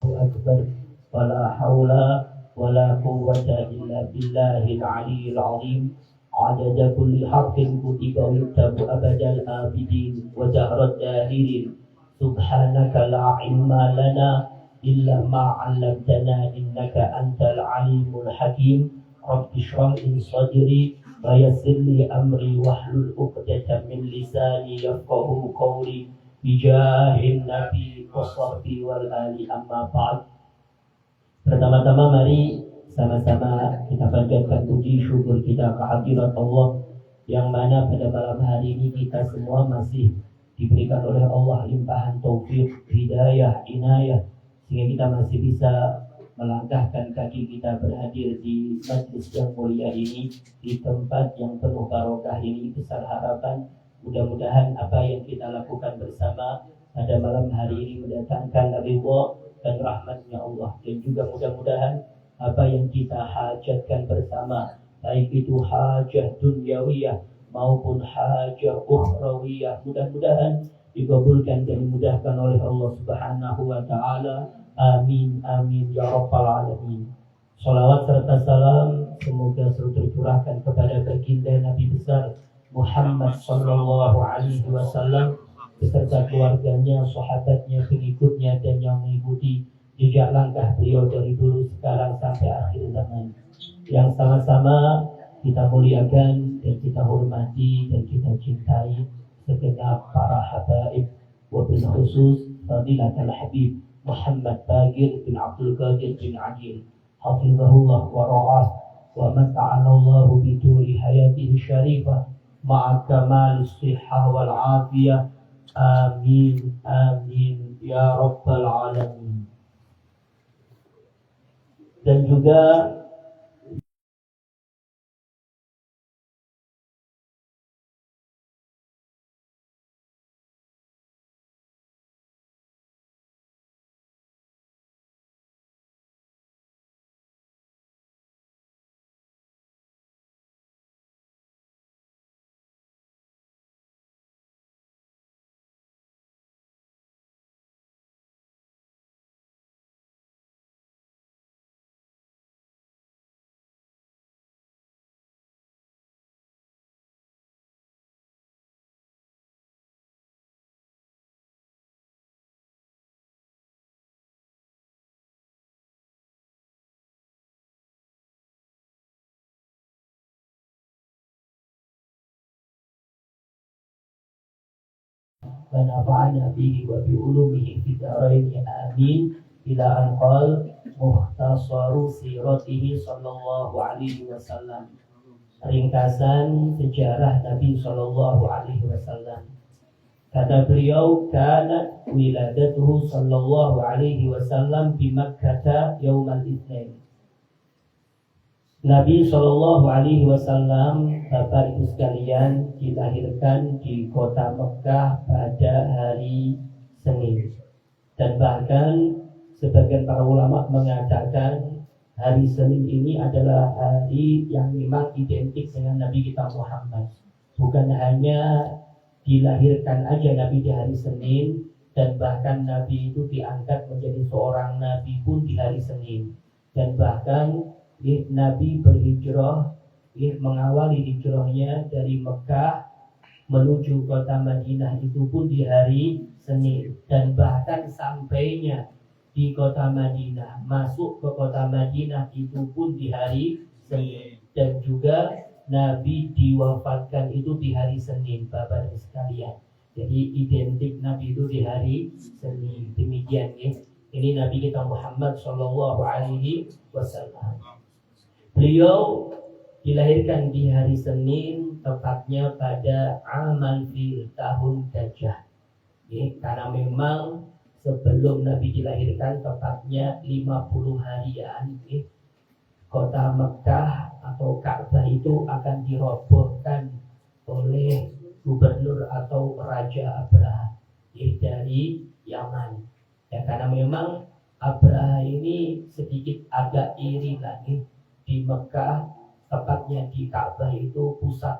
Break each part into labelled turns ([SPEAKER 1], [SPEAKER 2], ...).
[SPEAKER 1] أكبر ولا حول ولا قوة إلا بالله العلي العظيم عدد كل حرف كتب ويكتب أبد الآبدين ودهر الداهرين سبحانك لا علم لنا إلا ما علمتنا إنك أنت العليم الحكيم رب اشرح لي صدري ويسر لي أمري واحلل عقدة من لساني يفقه قولي بجاه النبي والصحبه والآل أما بعد. Pertama-tama mari sama-sama kita panjatkan puji syukur kita kehadirat Allah yang mana pada malam hari ini kita semua masih diberikan oleh Allah limpahan taufik, hidayah, inayah sehingga kita masih bisa melangkahkan kaki kita berhadir di majlis yang mulia ini, di tempat yang penuh barokah ini. Besar harapan mudah-mudahan apa yang kita lakukan bersama pada malam hari ini mendatangkan ridha dan rahmatnya Allah, dan juga mudah-mudahan apa yang kita hajatkan bersama, baik itu hajah dunyawiyah maupun hajah ukhrawiyah, mudah-mudahan dikabulkan dan dimudahkan oleh Allah Subhanahu wa taala. Amin amin ya rabbal alamin. Salawat serta salam semoga selalu tercurahkan kepada baginda Nabi besar Muhammad sallallahu alaihi wasallam beserta keluarganya, sahabatnya, pengikutnya, dan yang mengikuti jejak langkah beliau dari dulu sekarang sampai akhir zaman. Yang sama-sama kita muliakan dan kita hormati dan kita cintai segenap para habaib, wabil khusus Fadilatul Habib Muhammad Bagir bin Abdul Qadir bin Adil hafizahullah wa ra'ah wa mata'anallahu biduri hayatihi syarifah ma'a kamal sihah wal afiyah. Amin amin ya rabbal alamin. Dan juga ونفعنا به وبعلومه في الدارين آمين. إلى أن قال مختصر سيرته صلى الله عليه وسلم. Ringkasan sejarah Nabi Sallallahu Alaihi Wasallam. Kata beliau, kanat wiladatuhu Sallallahu Alaihi Wasallam di Makkah yaumal Itsnain. Nabi Sallallahu Alaihi Wasallam, Bapak Ibu sekalian, dilahirkan di kota Mekah pada hari Senin. Dan bahkan sebagian para ulama mengatakan hari Senin ini adalah hari yang memang identik dengan Nabi kita Muhammad. Bukan hanya dilahirkan aja Nabi di hari Senin, dan bahkan Nabi itu diangkat menjadi seorang Nabi pun di hari Senin. Dan bahkan Nabi berhijrah, mengawali hijrahnya dari Mekah menuju kota Madinah itu pun di hari Senin. Dan bahkan sampainya di kota Madinah, masuk ke kota Madinah itu pun di hari Senin. Dan juga Nabi diwafatkan itu di hari Senin, Bapak Ibu sekalian. Jadi identik Nabi itu di hari Senin. Demikian ya. Ini Nabi kita Muhammad Sallallahu Alaihi Wasallam. Beliau dilahirkan di hari Senin, tepatnya pada amal fil, tahun gajah. Karena memang sebelum Nabi dilahirkan tepatnya 50 harian, kota Mekah atau Ka'bah itu akan dirobohkan oleh gubernur atau Raja Abraha dari Yaman. Ya, karena memang Abraha ini sedikit agak iri lagi. Di Mekah, tepatnya di Ka'bah itu pusat.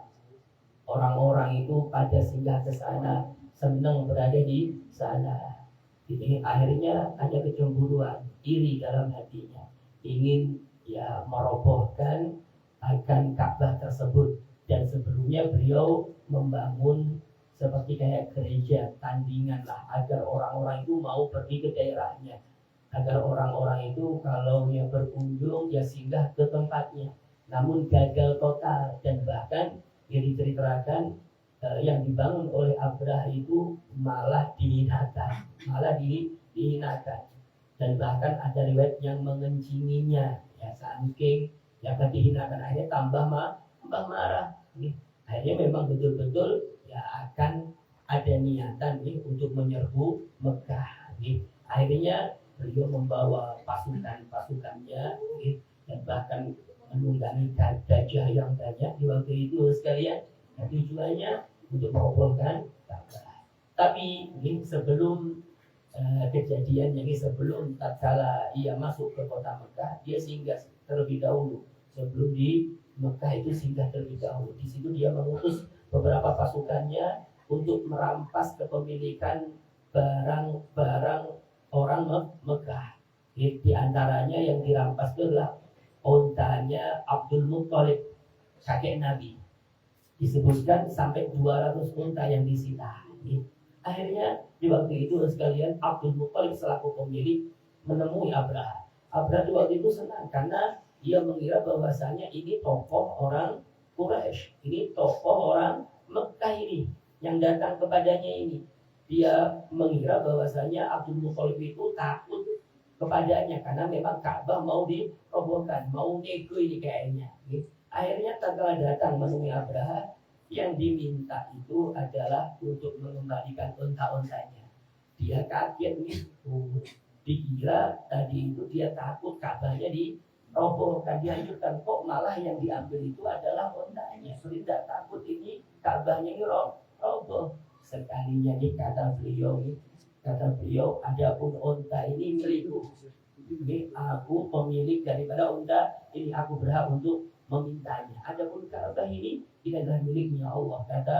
[SPEAKER 1] Orang-orang itu pada singgah ke sana, senang berada di sana. Jadi akhirnya ada kecemburuan. iri dalam hatinya, ingin ya merobohkan akan Ka'bah tersebut. Dan sebelumnya beliau membangun seperti kayak gereja tandingan lah, agar orang-orang itu mau pergi ke daerahnya, agar orang-orang itu kalau yang berkunjung ya singgah ke tempatnya. Namun gagal total, dan bahkan yang diceritakan yang dibangun oleh Abraha itu malah dihinakan, dihinakan. Dan bahkan ada riwayat yang mengencinginya, ya saking yang dihinakan, akhirnya tambah marah. Akhirnya memang betul-betul ya akan ada niatan untuk menyerbu Mekah. Akhirnya beliau membawa pasukannya dan bahkan menunggangi gajah yang banyak di waktu itu sekalian. Tujuannya untuk merobohkan Ka'bah. Tapi sebelum kejadian ini, sebelum tatkala ia masuk ke kota Mekah, dia singgah terlebih dahulu. Sebelum di Mekah itu singgah terlebih dahulu. Di situ dia mengutus beberapa pasukannya untuk merampas kepemilikan barang-barang orang Mekah. Di antaranya yang dirampas itu adalah ontanya Abdul Muttalib, kakek Nabi. Disebutkan sampai 200 unta yang disita. Akhirnya di waktu itu sekalian, Abdul Muttalib selaku pemilik menemui Abraha. Abraha di waktu itu senang karena dia mengira bahwasanya ini tokoh orang Quraisy, ini tokoh orang Mekah ini yang datang kepadanya ini. Dia mengira bahwasanya Abdul Muttalib itu takut kepadanya karena memang Ka'bah mau dirobohkan, mau nego ini kayaknya. Akhirnya tatkala datang menemui Abraha, yang diminta itu adalah untuk mengembalikan unta-untanya. Dia kaget dikira tadi itu dia takut Ka'bahnya dirobohkan, dihancurkan, kok malah yang diambil itu adalah untanya. Tidak takut ini Ka'bahnya ini roboh. Sekalinya kata beliau, adapun unta ini milikku. Aku pemilik daripada unta ini, aku berhak untuk memintanya. Adapun Ka'bah ini adalah miliknya Allah, kata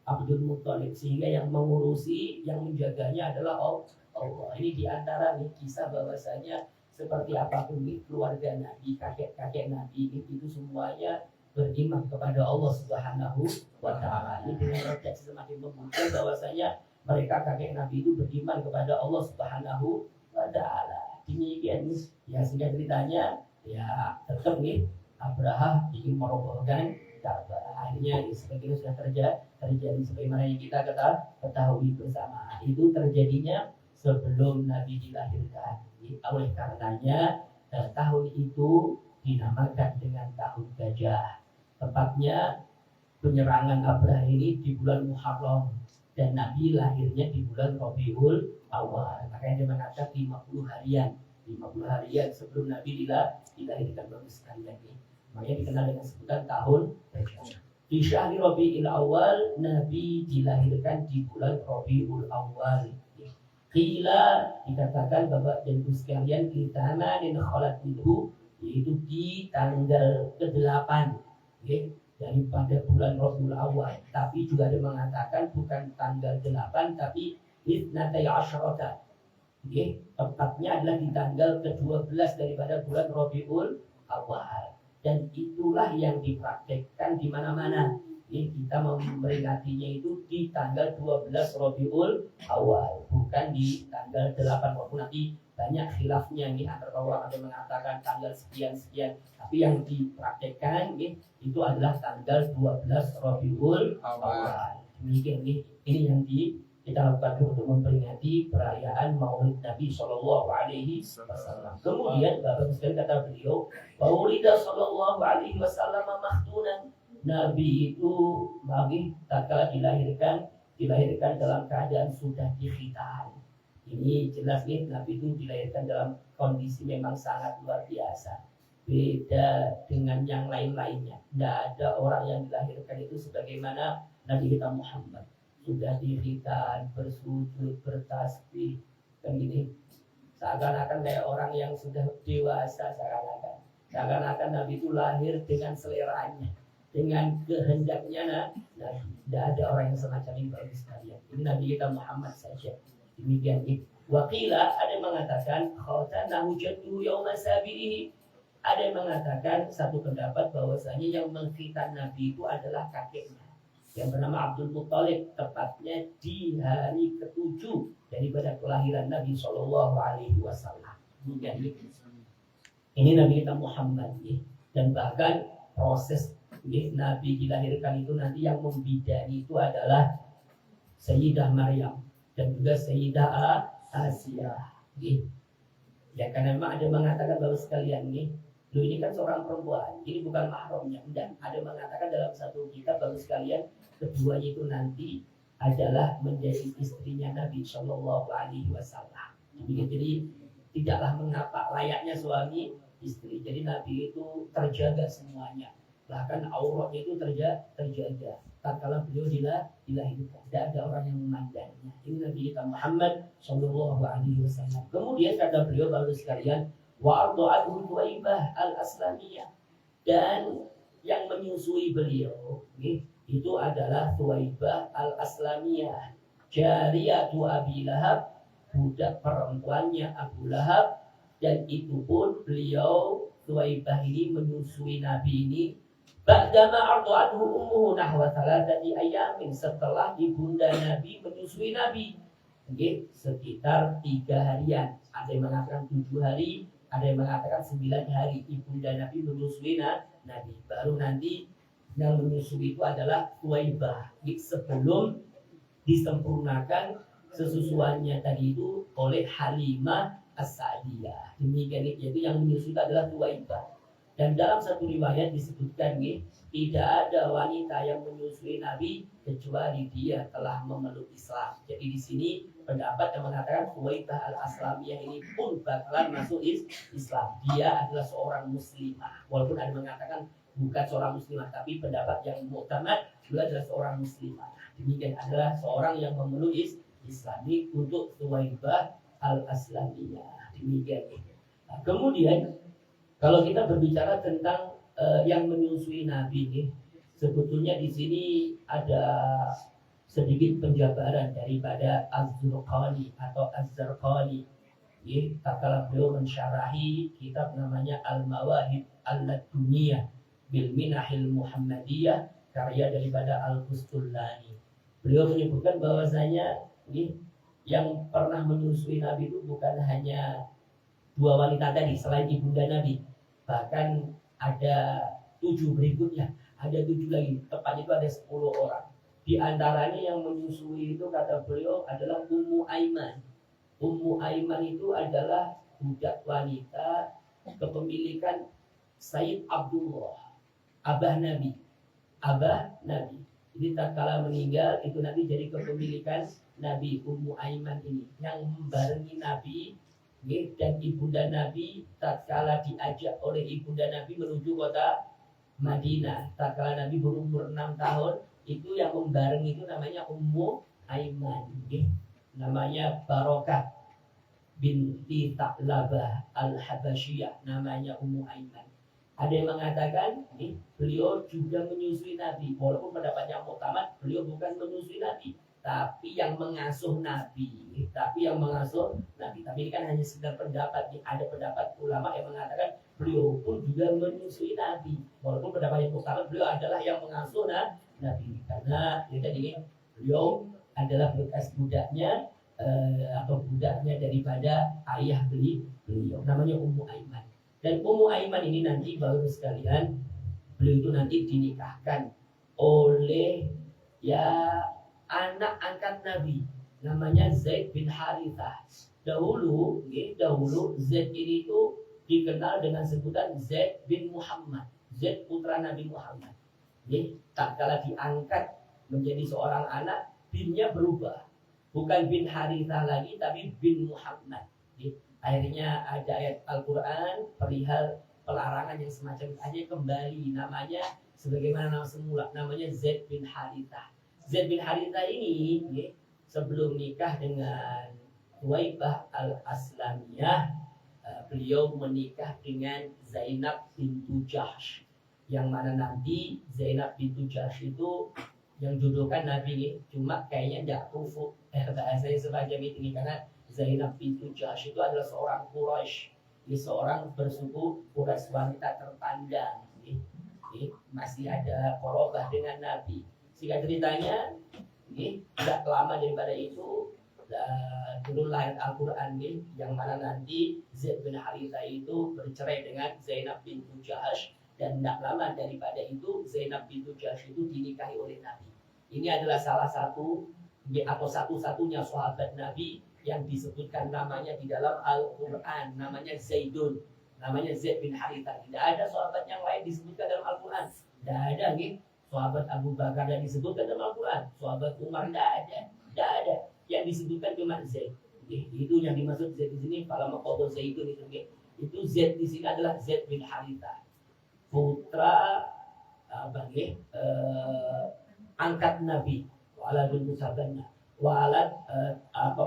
[SPEAKER 1] Abdul Muttalib, sehingga yang mengurusi, yang menjaganya adalah Allah. Ini diantara kisah bahwasanya seperti apapun keluarga Nabi, kakek-kakek Nabi itu semuanya beriman kepada Allah Subhanahu wa Ta'ala. Ini dengan refleksi semakin membuktikan bahwasanya mereka kakek Nabi itu beriman kepada Allah Subhanahu wa Ta'ala. Demikian ya, sehingga ceritanya ya tetap Abraha ingin merobohkan Ka'bah. Akhirnya seperti itu sudah terjadi sebagaimana yang kita ketahui bersama. Itu terjadinya sebelum Nabi dilahirkan. Oleh karenanya tahun itu dinamakan dengan tahun gajah. Tepatnya penyerangan Abraha ini di bulan Muharram dan Nabi lahirnya di bulan Rabiul Awal. Makanya dia mengatakan 50 harian sebelum Nabi dilahirkan. Bagus sekalian ini. Makanya dikenal dengan sebutan tahun gajah. Di syahri Rabiul Awal, Nabi dilahirkan di bulan Rabiul Awal. Qila, dikatakan Bapak dan Ibu sekalian, kita manin kholat itu, yaitu di tanggal ke-8 daripada bulan Rabiul Awal. Tapi juga ada mengatakan bukan tanggal 8 tapi itnatai asyrata. Tepatnya adalah di tanggal ke-12 daripada bulan Rabiul Awal. Dan itulah yang dipraktekkan di mana-mana. Kita memperingatinya itu di tanggal 12 Rabiul Awal, bukan di tanggal 8. Walaupun nanti banyak khilafnya antara orang ada mengatakan tanggal sekian-sekian, tapi yang dipraktekkan itu adalah tanggal 12 Rabiul Awal. Demikian ini yang kita lakukan untuk memperingati perayaan Maulid Nabi Shallallahu Alaihi Wasallam. Kemudian Bapak sekalian, kata beliau, Maulid Shallallahu Alaihi Wasallam mahtunan. Nabi itu bagi tatkala dilahirkan dalam keadaan sudah dikhitan. Ini jelas Nabi itu dilahirkan dalam kondisi memang sangat luar biasa. Beda dengan yang lain-lainnya. Tidak ada orang yang dilahirkan itu sebagaimana Nabi kita Muhammad. Sudah dikhitan, bersujud, bertasbih, dan ini seakan-akan kayak orang yang sudah dewasa, seakan-akan Nabi itu lahir dengan seleranya, dengan kehendaknya. Nah, tidak ada orang yang semacam ini bagi sekalian. Ini Nabi kita Muhammad saja. Demikian Wakila ada yang mengatakan khatanahu jadduhu yauma sabihi. Ada yang mengatakan satu pendapat bahwasanya yang mengkhitan Nabi itu adalah kakeknya yang bernama Abdul Muttalib, tepatnya di hari ke-7 daripada kelahiran Nabi Shallallahu Alaihi Wasallam. Ini Nabi kita Muhammad ya. Dan bahkan proses ya, Nabi dilahirkan itu nanti yang membidani itu adalah Sayyidah Maryam dan juga Sayyidah Asia. Ya karena memang ada mengatakan bahwa sekalian nih, lu ini kan seorang perempuan, ini bukan mahramnya. Dan ada mengatakan dalam satu kitab bahwa sekalian keduanya itu nanti adalah menjadi istrinya Nabi Shallallahu Alaihi Wasallam. Jadi tidaklah mengapa layaknya suami istri. Jadi Nabi itu terjaga semuanya. Bahkan auratnya itu terjaga. Tatkala beliau dilahirkan, tidak ada orang yang memandangnya. Ini Nabi kita Muhammad Shallallahu Alaihi Wasallam. Kemudian kata beliau baru sekalian, wa arda'athu Thuwaibah al-Aslamiyah, dan yang menyusui beliau itu adalah Thuwaibah al-Aslamiyah, jariyatu Abi Lahab, budak perempuannya Abu Lahab. Dan itu pun beliau Thuwaibah ini menyusui Nabi ini ba'dama arda'athu ummuhu nahwa 3 ayamin, setelah ibunda Nabi menyusui Nabi sekitar 3 harian. Ada yang mengatakan 7 hari, ada yang mengatakan 9 hari ibunda Nabi menyusui Nabi. Baru nanti yang menyusui itu adalah Thuwaibah sebelum disempurnakan sesusuannya tadi itu oleh Halimah As-Sa'diyah. Demikian itu yang menyusui adalah Thuwaibah. Dan dalam satu riwayat disebutkan tidak ada wanita yang menyusui Nabi kecuali dia telah memeluk Islam. Jadi di sini pendapat yang mengatakan Thuwaibah al-Aslamiyah ini pun bakalan masuk Islam. Dia adalah seorang muslimah. Walaupun ada yang mengatakan bukan seorang muslimah, tapi pendapat yang mu'tamad dia adalah seorang muslimah. Demikian adalah seorang yang memeluk Islam. Ini untuk Thuwaibah al-Aslamiyah. Demikian. Nah, kemudian kalau kita berbicara tentang yang menyusui Nabi ini, sebetulnya di sini ada sedikit penjabaran daripada Az-Zurqani atau Az-Zarqani. Tatkala beliau mensyarahi kitab namanya Al-Mawahib Al-Laduniyah bil Minahil Muhammadiyah, karya daripada Al-Qustullani. Beliau menyebutkan bahwasanya yang pernah menyusui Nabi itu bukan hanya 2 wanita tadi selain ibunda Nabi, bahkan ada 7 berikutnya, ada 7 lagi, tepatnya itu ada 10 orang. Di antaranya yang menyusui itu kata beliau adalah Ummu Aiman. Ummu Aiman itu adalah budak wanita kepemilikan Sayyid Abdullah, abah Nabi. Jadi tatkala meninggal itu nanti jadi kepemilikan Nabi. Ummu Aiman ini yang membarengi Nabi dan ibunda Nabi tatkala diajak oleh ibunda Nabi menuju kota Madinah. Tatkala Nabi berumur 6 tahun, itu yang membarengi itu namanya Ummu Aiman. Namanya Barokah binti Ta'labah al-Habasyiyah, namanya Ummu Aiman. Ada yang mengatakan beliau juga menyusui Nabi, walaupun pendapatnya mu'tamad beliau bukan menyusui Nabi, tapi yang mengasuh Nabi. Tapi ini kan hanya sekedar pendapat. Ada pendapat ulama yang mengatakan beliau pun juga menyusui Nabi, walaupun pendapat yang utama beliau adalah yang mengasuh Nabi. Karena tadi beliau adalah bekas budaknya atau budaknya daripada ayah beliau, namanya Ummu Aiman. Dan Ummu Aiman ini nanti baru sekalian beliau itu nanti dinikahkan oleh anak angkat Nabi, namanya Zaid bin Harithah. Dahulu Zaid ini itu dikenal dengan sebutan Zaid bin Muhammad, Zaid putra Nabi Muhammad. Tak kala diangkat menjadi seorang anak, binnya berubah, bukan bin Harithah lagi, tapi bin Muhammad. Akhirnya ada ayat Al-Quran perihal pelarangan yang semacam itu, hanya kembali namanya sebagaimana nama semula, namanya Zaid bin Harithah. Zaid bin Harithah ini sebelum nikah dengan Thuwaibah al-Aslamiyah, beliau menikah dengan Zainab bintu Jahsh, yang mana nanti Zainab bintu Jahsh itu yang jodohkan Nabi cuma kayaknya tidak kufu bahasanya semacam itu karena Zainab bintu Jahsy itu adalah seorang Quraisy. Ini seorang bersuku Quraisy, wanita terpandang. Masih ada korobah dengan Nabi. Sehingga ceritanya, tidak lama daripada itu turun lahir Al-Quran yang mana nanti Zaid bin Haritha itu bercerai dengan Zainab bintu Jahsy, dan tidak lama daripada itu Zainab bintu Jahsy itu dinikahi oleh Nabi. Ini adalah salah satu atau satu-satunya sahabat Nabi yang disebutkan namanya di dalam Al-Quran, namanya Zaidun, namanya Zaid bin Haritha. Tidak ada sahabat yang lain disebutkan dalam Al-Quran. Tidak ada sahabat Abu Bakar yang disebutkan dalam Al-Quran, sahabat Umar tidak ada. Yang disebutkan cuma Zaid. Itu yang dimaksud Zaid di sini. Kalau maqabul Zaidun itu Zaid di sini adalah Zaid bin Haritha, putra angkat Nabi, waladul musabanna, walad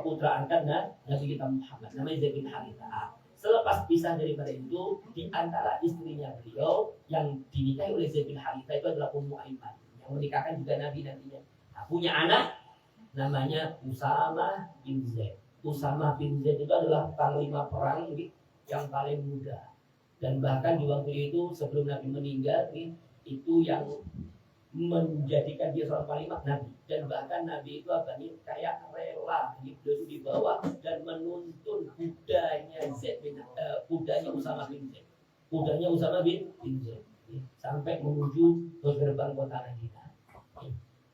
[SPEAKER 1] putra angkat Nabi kita Muhammad, namanya Zaid bin Haritha. Selepas pisah daripada itu, di antara istrinya beliau yang dinikahi oleh Zaid bin Haritha itu adalah Ummu Aiman, yang menikahkan juga Nabi nantinya. Punya anak namanya Usamah bin Zaid. Usamah bin Zaid itu adalah panglima perang yang paling muda, dan bahkan di waktu itu sebelum Nabi meninggal itu yang menjadikan dia seorang panglima Nabi. Dan bahkan Nabi itu kayak rela itu di bawah dan menuntun kudanya Usamah bin Zaid, sampai menuju ke gerbang kota Madinah.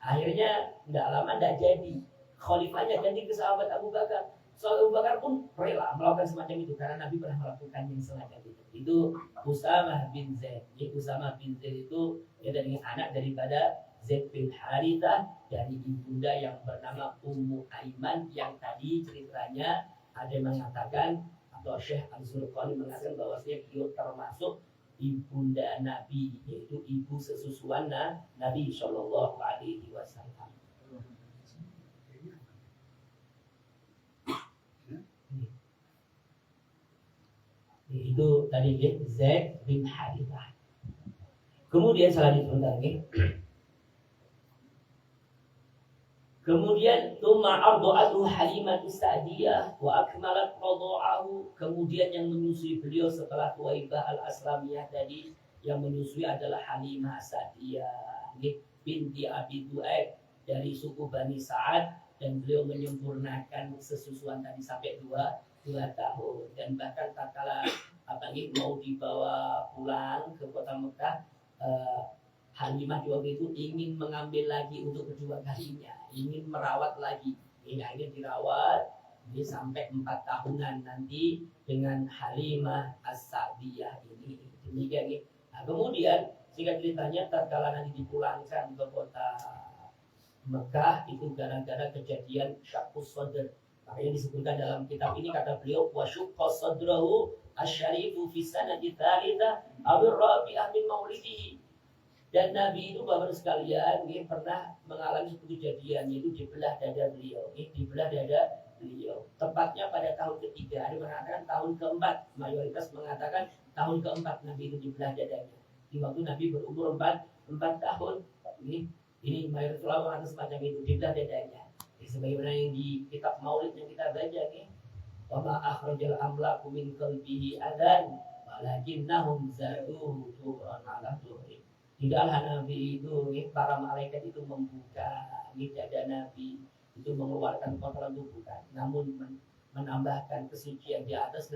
[SPEAKER 1] Akhirnya tidak lama tidak jadi, khalifahnya ganti ke sahabat Abu Bakar. Sahabat Abu Bakar pun rela melakukan semacam itu karena Nabi pernah melakukan yang semacam itu. Itu Usamah bin Zaid. Usamah bin Zaid itu dari anak daripada Zaid bin Haritha dari ibunda yang bernama Ummu Aiman, yang tadi ceritanya ada yang mengatakan, atau Syekh Al-Zurqani mengatakan bahwasanya beliau termasuk ibunda Nabi, yaitu ibu sesusuan Nabi Shallallahu Alaihi Wasallam. Itu tadi Zaid bin Haritha. Kemudian selanjutnya kemudian Tuma arda'atuhu Halimatu Sa'diyah wa akmalat radha'ahu. Kemudian yang menyusui beliau setelah Thuwaibah al-Aslamiyah tadi, yang menyusui adalah Halimah Sa'diyah binti Abi Du'aib dari suku Bani Sa'ad, dan beliau menyempurnakan sesusuan tadi sampai 2 tahun. Dan bahkan tatkala mau dibawa pulang ke kota Mekah, Halimah di waktu itu ingin mengambil lagi untuk kedua kalinya, ingin merawat lagi. Akhirnya dirawat sampai 4 tahunan nanti dengan Halimah As-Sa'diyah ini. Demikian. Kemudian singkat ceritanya tatkala nanti dipulangkan ke kota Mekah itu gara-gara kejadian syaqqus sadr. Makanya disebutkan dalam kitab ini, kata beliau, wa syaqqa sadrahu asyarifu fi sanati tsalitsah aw rabi'ah min maulidihi. Dan Nabi itu Bapak sekalian pernah mengalami satu kejadian, yaitu dibelah dada beliau. Tepatnya pada tahun ketiga. Ada mengatakan tahun keempat, mayoritas mengatakan tahun keempat Nabi itu dibelah dadanya. Di waktu Nabi berumur 4 tahun. Ini mayoritas ulama mengatakan semacam itu, dibelah dadanya. Sebagaimana yang di kitab Maulid yang kita baca wa ma akhrajal amlaku min qalbihi adan walakinnahum zaduhu turan ala tuhri. Tidaklah Nabi itu, para malaikat itu membuka dada Nabi, itu mengeluarkan kotoran tubuh, namun menambahkan kesucian di atas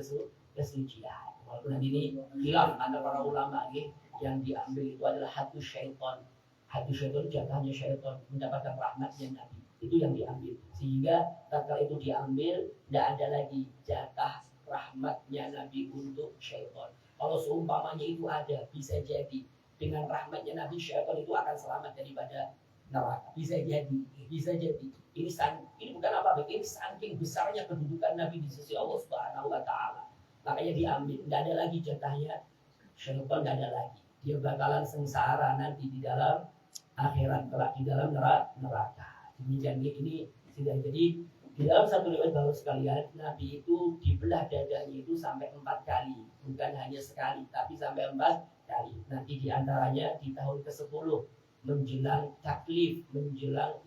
[SPEAKER 1] kesucian. Walaupun ini hilang antara para ulama, yang diambil itu adalah hatu syaitan. Hatu syaitan, jatahnya syaitan, mendapatkan rahmatnya Nabi. Itu yang diambil. Sehingga tatkala itu diambil, tidak ada lagi jatah rahmatnya Nabi untuk syaitan. Kalau seumpamanya itu ada, bisa jadi dengan rahmatnya Nabi, syaitan itu akan selamat daripada neraka. Bisa jadi. Ini bukan apa-apa, ini saking besarnya kedudukan Nabi di sisi Allah Subhanahu wa Ta'ala. Makanya diambil, tidak ada lagi jatahnya syaitan, tidak ada lagi. Dia bakalan sengsara nanti di dalam akhirat, kelak di dalam neraka. Demikian ini sudah jadi. Di dalam satu riwayat Bapak sekalian, Nabi itu dibelah dadanya itu sampai 4 kali, bukan hanya sekali, tapi sampai 4 kali. Nanti diantaranya di tahun ke-10 menjelang taklif, menjelang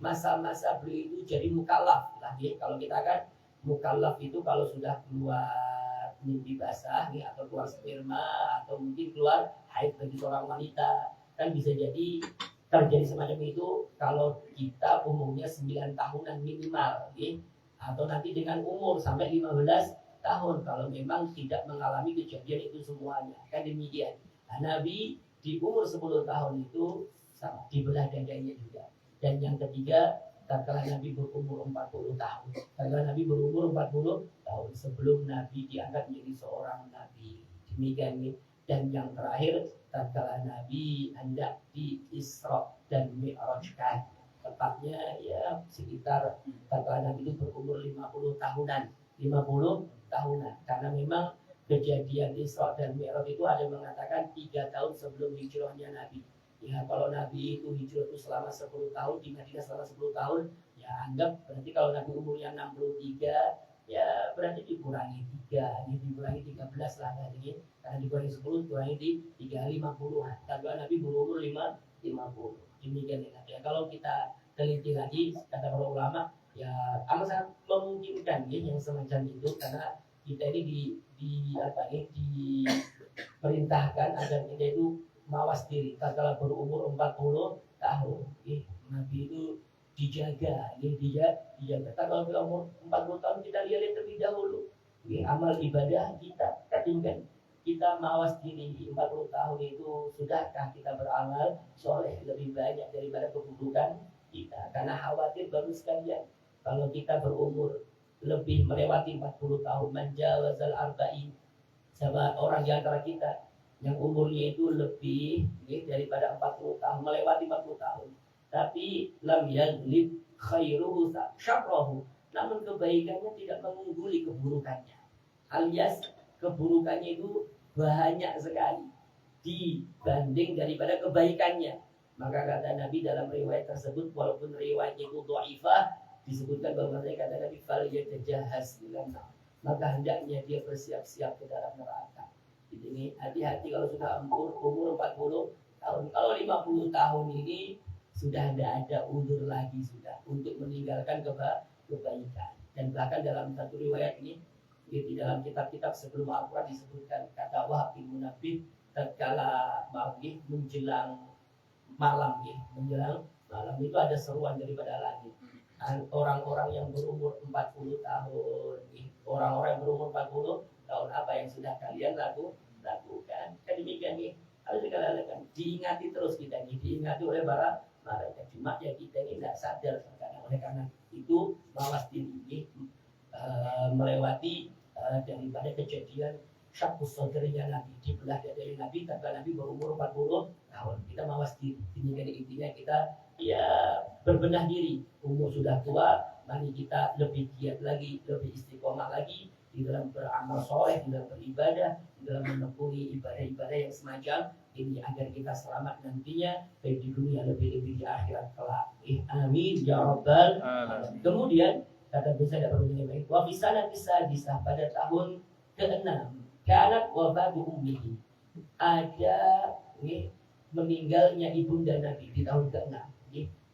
[SPEAKER 1] masa-masa beliau itu jadi mukallaf. Kalau kita kan mukallaf itu kalau sudah keluar mimpi basah ya, atau keluar sperma atau mungkin keluar haid bagi seorang wanita, kan bisa jadi terjadi semacam itu kalau kita umurnya 9 tahunan minimal ya, atau nanti dengan umur sampai 15 tahun kalau memang tidak mengalami kejadian itu semuanya, kan demikian. Nah, Nabi di umur 10 tahun itu sama dibelah dadanya juga. Dan yang ketiga, tatkala Nabi berumur 40 tahun. Tatkala Nabi berumur 40 tahun sebelum Nabi diangkat menjadi seorang nabi. Demikian nih. Dan yang terakhir, tatkala Nabi hendak di Isra dan Mi'rajkan. Tepatnya ya sekitar tatkala Nabi itu berumur 50 tahunan. 50 tahunan. Karena memang kejadian Isra dan Mi'raj itu ada yang mengatakan 3 tahun sebelum hijrahnya Nabi. Ya kalau Nabi itu hijrah itu selama 10 tahun di Madinah selama 10 tahun, ya anggap berarti kalau Nabi umurnya 63, ya berarti dikurangi 3, ini dikurangi 13 lah tadi. Karena dikurangi 10 dikurangi di 350-an. Tapi Nabi berumur 50. Demikian ya. Kalau kita teliti lagi kata para ulama, ya amat sangat memungkinkan ya yang semacam itu karena kita ini diperintahkan agar kita itu mawas diri tatkala berumur 40 tahun. Nabi itu dijaga, dijaga. Tatkala berumur 40 tahun kita lihat terlebih dahulu. Amal ibadah kita ketinggian. Kita mawas diri di 40 tahun itu sudahkah kita beramal soleh lebih banyak daripada keburukan kita? Karena khawatir baru sekalian kalau kita berumur lebih melewati 40 tahun menjawazal arba'in sama orang di antara kita yang umurnya itu lebih daripada 40 tahun, melewati 40 tahun. Tapi lam yaglib khairuhu syarrahu, namun kebaikannya tidak mengungguli keburukannya. Alias keburukannya itu banyak sekali dibanding daripada kebaikannya. Maka kata Nabi dalam riwayat tersebut, walaupun riwayatnya itu dhaifah, disebutkan bahwasanya kata Nabi fal yatajahhaz bilan, maka hendaknya dia bersiap-siap ke dalam neraka. Ini hati-hati kalau sudah umur 40 tahun. Kalau 50 tahun ini sudah tidak ada udzur lagi sudah untuk meninggalkan kebaikan. Dan bahkan dalam satu riwayat ini di dalam kitab-kitab sebelum Al-Quran disebutkan kata Wahab bin Munabbih tatkala menjelang malam menjelang malam itu ada seruan daripada langit. Orang-orang yang berumur 40 tahun, orang-orang yang berumur 40 tahun, apa yang sudah kalian lakukan? Kan demikian harus dikatakan, diingati terus kita diingati oleh para malaikat. Cuma ya kita ini tidak sadar kadang. Oleh karena itu mawas diri melewati daripada kejadian syakus sodrinya Nabi, dibelah dari Nabi tatkala Nabi berumur 40 tahun. Kita mawas diri. Demikian intinya kita ya berbenah diri. Umur sudah tua, mari kita lebih giat lagi, lebih istiqomah lagi di dalam beramal soleh, di dalam beribadah, di dalam menempuhi ibadah-ibadah yang semacam ini agar kita selamat nantinya baik di dunia lebih-lebih di akhirat kelak. Amin ya rabbal alamin. Kemudian kata bisa tidak perlu ini baik. Wa fisana bisa pada tahun ke-6 kanat wabadu ummihi, ada meninggalnya ibunda Nabi di tahun ke-6.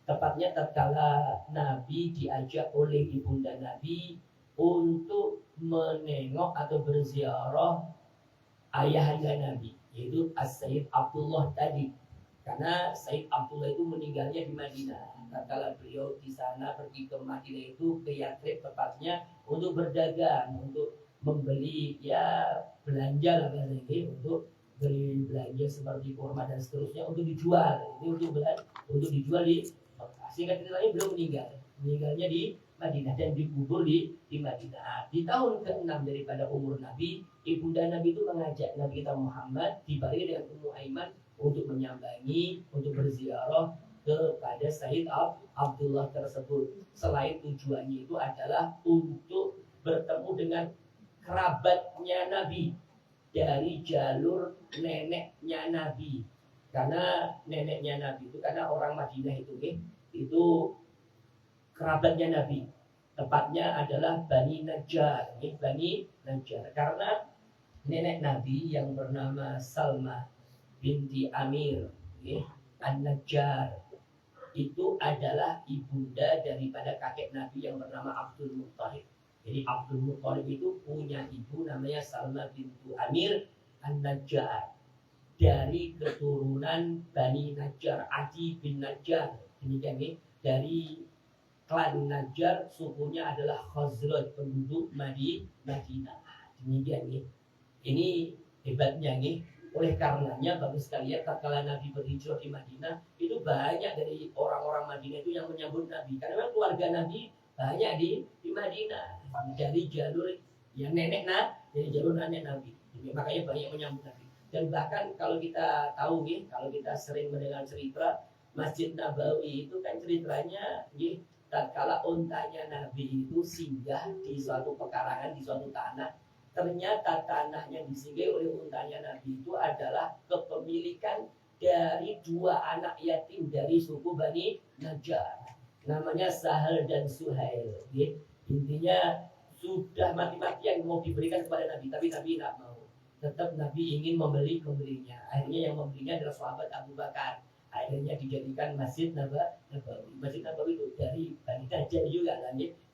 [SPEAKER 1] Tepatnya tatkala Nabi diajak oleh ibunda Nabi untuk menengok atau berziarah ayahanda Nabi, yaitu Sayyid Abdullah tadi. Karena Sayyid Abdullah itu meninggalnya di Madinah. Tatkala beliau di sana pergi ke Madinah itu ke Yathrib tepatnya untuk berdagang, untuk membeli ya belanja lah ini, untuk beli belanja seperti kurma dan seterusnya untuk dijual. Ini untuk dijual di Mekah. Sehingga ceritanya beliau meninggalnya di Madinah dan dikubur di Madinah. Di tahun ke-6 daripada umur Nabi, ibunda Nabi itu mengajak Nabi kita Muhammad dibarengi dengan Ummu Aiman untuk menyambangi, untuk berziarah kepada Sayyid Abdullah tersebut. Selain tujuannya itu adalah untuk bertemu dengan kerabatnya Nabi dari jalur neneknya Nabi. Karena neneknya Nabi itu karena orang Madinah itu kerabatnya Nabi. Tepatnya adalah Bani Najjar, Bani Najjar. Karena nenek Nabi yang bernama Salma binti Amir An-Najjar itu adalah ibunda daripada kakek Nabi yang bernama Abdul Muttalib. Jadi Abdul Muthalib itu punya ibu namanya Salma bintu Amir An-Najjar, dari keturunan Bani Najjar, Adi bin Najjar. Demikian nih, dari klan Najjar, sukunya adalah Khazraj, penduduk Madinah. Demikian nih. Ini hebatnya nih. Oleh karenanya bagus sekali ya, tatkala Nabi berhijrah di Madinah, itu banyak dari orang-orang Madinah itu yang menyambut Nabi. Karena memang keluarga Nabi banyak di Madinah. Dari jalur yang nenek dari jalur nenek Nabi. Jadi, makanya banyak menyambut Nabi. Dan bahkan kalau kita tahu nih, kalau kita sering mendengar cerita Masjid Nabawi itu kan ceritanya nih, tatkala untanya Nabi itu singgah di suatu pekarangan, di suatu tanah, ternyata tanah yang disinggahi oleh untanya Nabi itu adalah kepemilikan dari dua anak yatim dari suku Bani Najjar, namanya Sahal dan Suhail. Intinya sudah mati-matian mau diberikan kepada Nabi, tapi Nabi tidak mau. Tetap Nabi ingin membelinya. Akhirnya yang membelinya adalah sahabat Abu Bakar. Akhirnya dijadikan Masjid Nabawi. Masjid Nabawi itu dari Bani Najjar juga,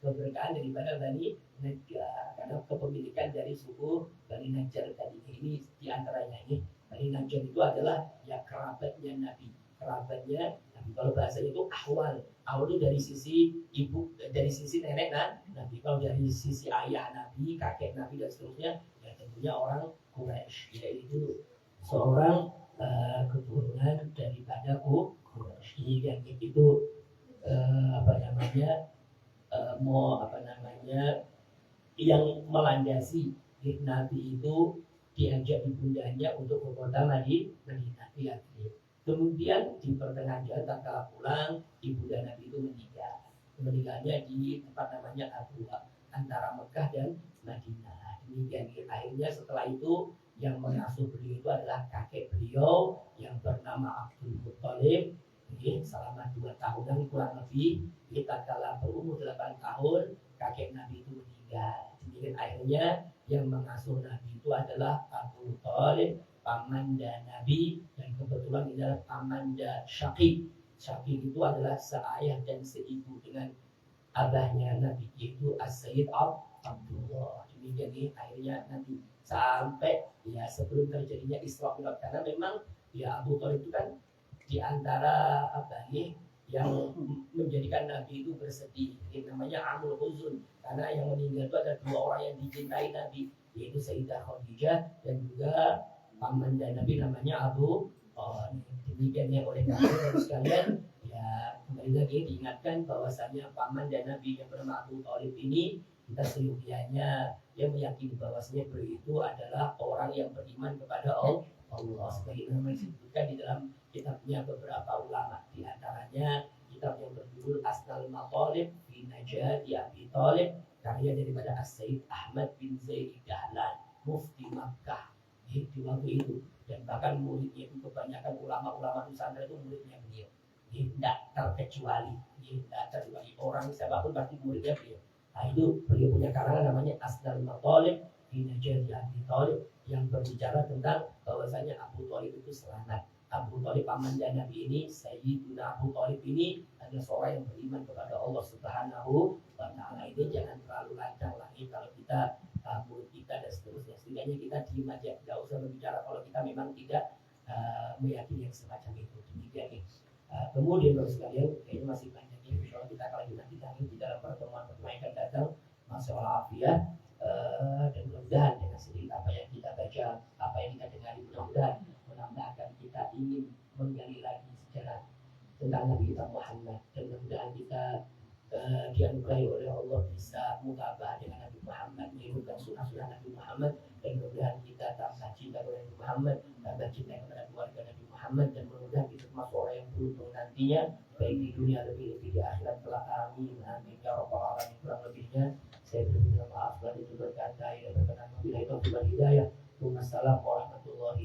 [SPEAKER 1] keberkahan daripada Bani Najjar, karena kepemilikan dari suku Bani Najjar tadi. Ini diantaranya ini Bani Najjar itu adalah ya kerabatnya Nabi, kerabatnya Nabi. Kalau bahasanya itu ahwal itu dari sisi ibu, dari sisi nenek Nabi. Kalau dari sisi ayah Nabi, kakek Nabi dan seterusnya, ya tentunya orang Quraisy, yaitu seorang keturunan daripada Quraisy. Yang itu yang melandasi Nabi itu diajak ibundanya untuk ke kota Madinah. Kemudian di pertengahan jalan tatkala pulang, ibunda Nabi itu meninggal. Meninggalnya di tempat namanya Abuha, antara Mekah dan Madinah. Demikian. Akhirnya setelah itu yang mengasuh beliau itu adalah kakek beliau yang bernama Abdul Muthalib. Selama 2 tahunan kurang lebih, tatkala berumur 8 tahun, kakek Nabi itu meninggal. Demikian akhirnya yang mengasuh Nabi itu adalah Abu Thalib, pamanda Nabi, dan kebetulan ini adalah pamanda Syaqiq. Syaqiq itu adalah seayah dan seibu dengan abahnya Nabi, yaitu As-Sayyid Abdullah. Demikian ini akhirnya Nabi sampai ya sebelum terjadinya Isra Mi'raj, karena memang ya Abu Thalib itu kan di antara yang menjadikan Nabi itu bersedih. Ini namanya Amul Huzun, karena yang meninggal itu ada 2 orang yang dicintai Nabi, yaitu Sayyidah Khadijah dan juga paman dan Nabi namanya Abu Thalib. Demikian ya, oleh karena itu sekalian ya kembali lagi diingatkan bahwasanya paman dan Nabi yang bernama Abu Thalib ini, kita seyogianya yang meyakini bahwasanya beliau itu adalah orang yang beriman kepada Allah. Sebagaimana disebutkan di dalam kitabnya beberapa ulama, di antaranya kitab yang berjudul Asnal Matalib fi Najati Abi Thalib, karya daripada As-Sayyid Ahmad bin Zaid Dahlan, mufti Makkah di waktu itu. Dan bahkan muridnya itu kebanyakan ulama-ulama Nusantara itu muridnya beliau. Tidak terkecuali, orang siapapun pasti muridnya beliau. Nah itu beliau punya karangan namanya Asnal Matalib fi Najati Abi Thalib, yang berbicara tentang bahwasanya Abu Thalib itu selamat. Abu Thalib paman dan Nabi ini, Sayyiduna Abu Thalib ini adalah seorang yang beriman kepada Allah Subhanahu wa Ta'ala. Ini jangan terlalu lancang lagi kalau kita murid kita dan seterusnya. Setidaknya kita diam aja, tidak usah berbicara kalau kita memang tidak meyakini yang semacam itu. Demikian. Kemudian baru sekalian, kayaknya masih banyak yang insya Allah kita akan lanjutkan di dalam pertemuan-pertemuan yang akan datang. Masalah afiat. Dan mudah-mudahan dengan sedikit apa yang kita baca, apa yang kita dengar, mudah-mudahan menambahkan kita ingin menggali lagi sejarah tentang Nabi kita Muhammad, dan mudah-mudahan kita dianugerahi oleh Allah bisa mutabah dengan Nabi Muhammad, mengikuti sunnah-sunnah Nabi Muhammad, dan mudah-mudahan kita tambah cinta kepada Nabi Muhammad, tambah cinta kepada keluarga Nabi Muhammad, dan mudah-mudahan kita termasuk orang yang beruntung nantinya baik di dunia lebih di akhirat